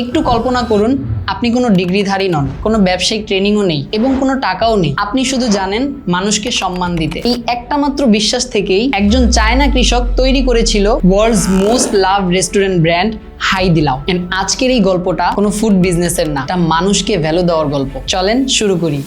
একটু কল্পনা করুন, আপনি কোনো ডিগ্রিধারী নন, কোনো ব্যবসায়িক ট্রেনিংও নেই এবং কোনো টাকাও নেই। আপনি শুধু জানেন মানুষকে সম্মান দিতে। এই একটা মাত্র বিশ্বাস থেকেই একজন চায়না কৃষক তৈরি করেছিল world's most love restaurant brand Haidilao. And আজকের এই গল্পটা কোনো ফুড বিজনেসের না, এটা মানুষকে ভ্যালু দেওয়ার গল্প। চলেন শুরু করি।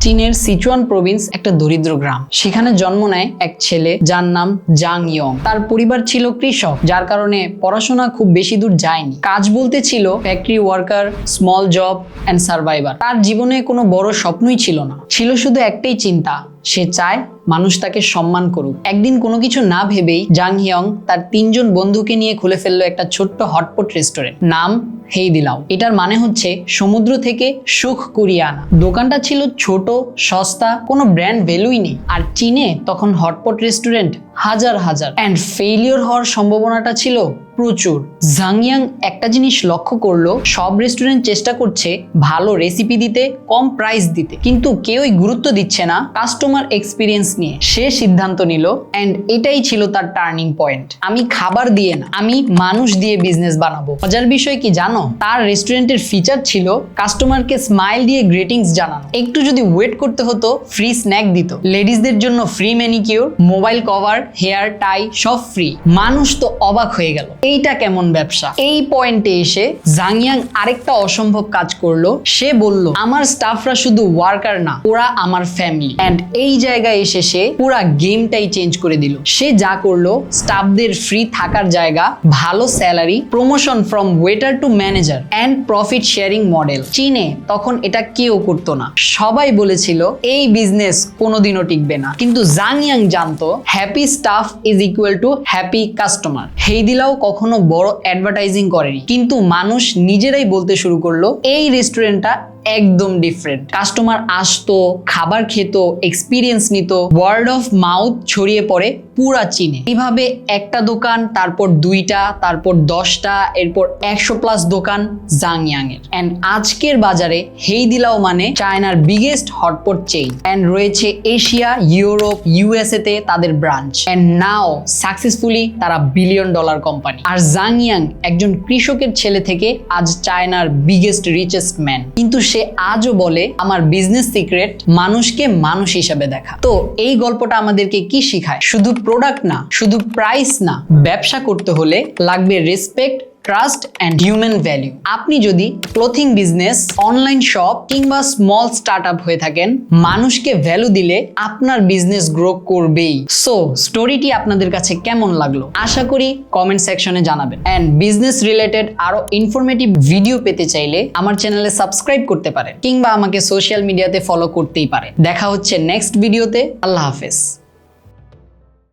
চীনের সিচুয়ান প্রভিন্স একটা দরিদ্র গ্রাম। সেখানে জন্ম নেয় এক ছেলে যার নাম জাং ইয়ং। তার পরিবার ছিল কৃষক, যার কারণে পড়াশোনা খুব বেশি দূর যায়নি। কাজ বলতে ছিল factory worker, small job and survivor. তার জীবনে কোনো বড় স্বপ্নই ছিল না, ছিল শুধু একটাই চিন্তা, সে চায় মানুষ তাকে সম্মান করুক। একদিন কোনো কিছু না ভেবেই জাং ইয়ং তার 3জন বন্ধুকে নিয়ে খুলে ফেললো একটা ছোট্ট হটপট রেস্টুরেন্ট, নাম হেইদিলাও। এটার মানে হচ্ছে সমুদ্র থেকে সুখ কুড়িয়ে আনা। দোকানটা ছিল ছোট, সস্তা, কোনো ব্র্যান্ড ভ্যালুই নেই। আর চীনে তখন হটপট রেস্টুরেন্ট হাজার হাজার, অ্যান্ড ফেইলিওর হওয়ার সম্ভাবনাটা ছিল প্রচুর। জাং ইয়ং একটা জিনিস লক্ষ্য করলো, সব রেস্টুরেন্ট চেষ্টা করছে ভালো রেসিপি দিতে, কম প্রাইস দিতে, কিন্তু কেউই গুরুত্ব দিচ্ছে না কাস্টমার এক্সপিরিয়েন্স নিয়ে। সে সিদ্ধান্ত নিল, অ্যান্ড এটাই ছিল তার টার্নিং পয়েন্ট। আমি খাবার দিয়ে না, আমি মানুষ দিয়ে বিজনেস বানাবো। মজার বিষয় কি জানো, তার রেস্টুরেন্টের ফিচার ছিল কাস্টমারকে স্মাইল দিয়ে গ্রিটিংস জানানো। একটু যদি ওয়েট করতে হতো, ফ্রি স্ন্যাক দিত। লেডিসদের জন্য free manicure, mobile cover, hair tie সব ফ্রি। মানুষ তো অবাক হয়ে গেল, এইটা কেমন ব্যবসা। এই পয়েন্টে এসে জাং ইয়ং আরেকটা অসম্ভব কাজ করলো। সে বলল, আমার স্টাফরা শুধু ওয়ার্কার না, ওরা আমার ফ্যামিলি। এন্ড এই জায়গায় এসে সে পুরা গেমটাই চেঞ্জ করে দিল। সে যা করলো, স্টাফদের ফ্রি থাকার জায়গা, ভালো salary, promotion from waiter to manager and profit sharing model. চীনে তখন এটা কেউ করতো না। সবাই বলেছিল এই বিজনেস কোনোদিনও টিকবে না, কিন্তু জাং ইয়ং জানতো happy staff is equal to happy customer. Haidilao কখনো বড় অ্যাডভার্টাইজিং করেনি, কিন্তু মানুষ নিজেরাই বলতে শুরু করলো এই রেস্টুরেন্টটা একদম ডিফারেন্ট। কাস্টমার আসতো, খাবার খেত, এক্সপিরিয়েন্স নিত, ওয়ার্ড অফ মাউথ ছড়িয়ে পড়ে পুরা চীনে। এইভাবে একটা দোকান, তারপর 2টা, তারপর 10টা, এরপর 100+ দোকান জাং ইয়ং এর। এন্ড আজকের বাজারে হেইদিলাও মানে চায়নার বিগেস্ট হটপট চেইন। এন্ড রয়েছে এশিয়া, ইউরোপ, ইউএসএ তে তাদের ব্রাঞ্চ। এন্ড নাও সাকসেসফুলি তারা $1 বিলিয়ন কোম্পানি। আর জাং ইয়ং একজন কৃষকের ছেলে থেকে আজ চায়নার বিগেস্ট রিচেস্ট ম্যান। কিন্তু সে আজও বলে, আমার বিজনেস সিক্রেট মানুষকে মানুষ হিসাবে দেখা। তো এই গল্পটা আমাদেরকে কি শেখায়? শুধু প্রোডাক্ট না, শুধু প্রাইস না, ব্যবসা করতে হলে লাগবে respect, trust and human value. আপনি যদি ক্লোথিং বিজনেস, অনলাইন শপ কিংবা স্মল স্টার্টআপ হয়ে থাকেন, মানুষকে ভ্যালু দিলে আপনার বিজনেস গ্রো করবেই। সো স্টোরিটি আপনাদের কাছে কেমন লাগলো আশা করি কমেন্ট সেকশনে জানাবেন। অ্যান্ড বিজনেস রিলেটেড আরো ইনফরমেটিভ ভিডিও পেতে চাইলে আমার চ্যানেলে সাবস্ক্রাইব করতে পারেন, কিংবা আমাকে সোশ্যাল মিডিয়াতে ফলো করতেই পারেন। দেখা হচ্ছে নেক্সট ভিডিওতে। আল্লাহ হাফেজ।